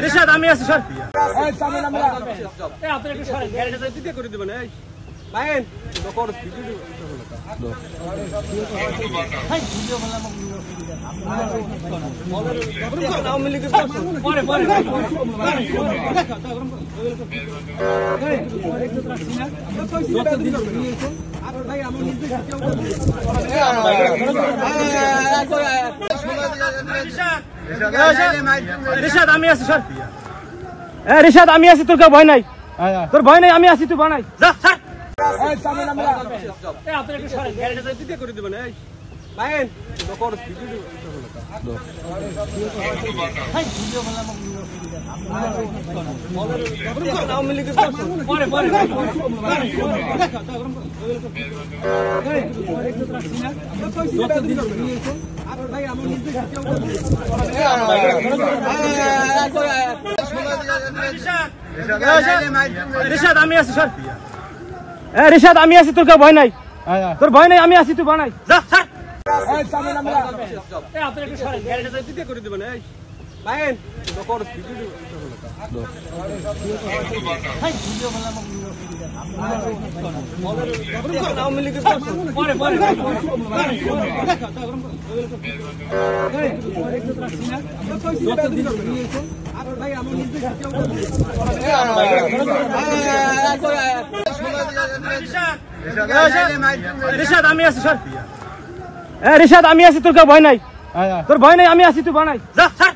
রিশাদ আমি আছি স্যার রিশাদ আমি আছি স্যার রিশাদ আমি আছি তোর ভয় নাই তোর ভয় নাই আমি আছি তুই বানাই যা স্যার রিশাদ আমি আছি স্যার রিশাদ আমি আছি তোর ভয় নাই তোর ভয় নাই আমি আছি তুই বানাই যা স্যার রিশাদ আমি আছি স্যার রিশাদ আমি আছি তোর ভয় নাই তোর ভয় নাই আমি আছি তুই বানাই যা স্যার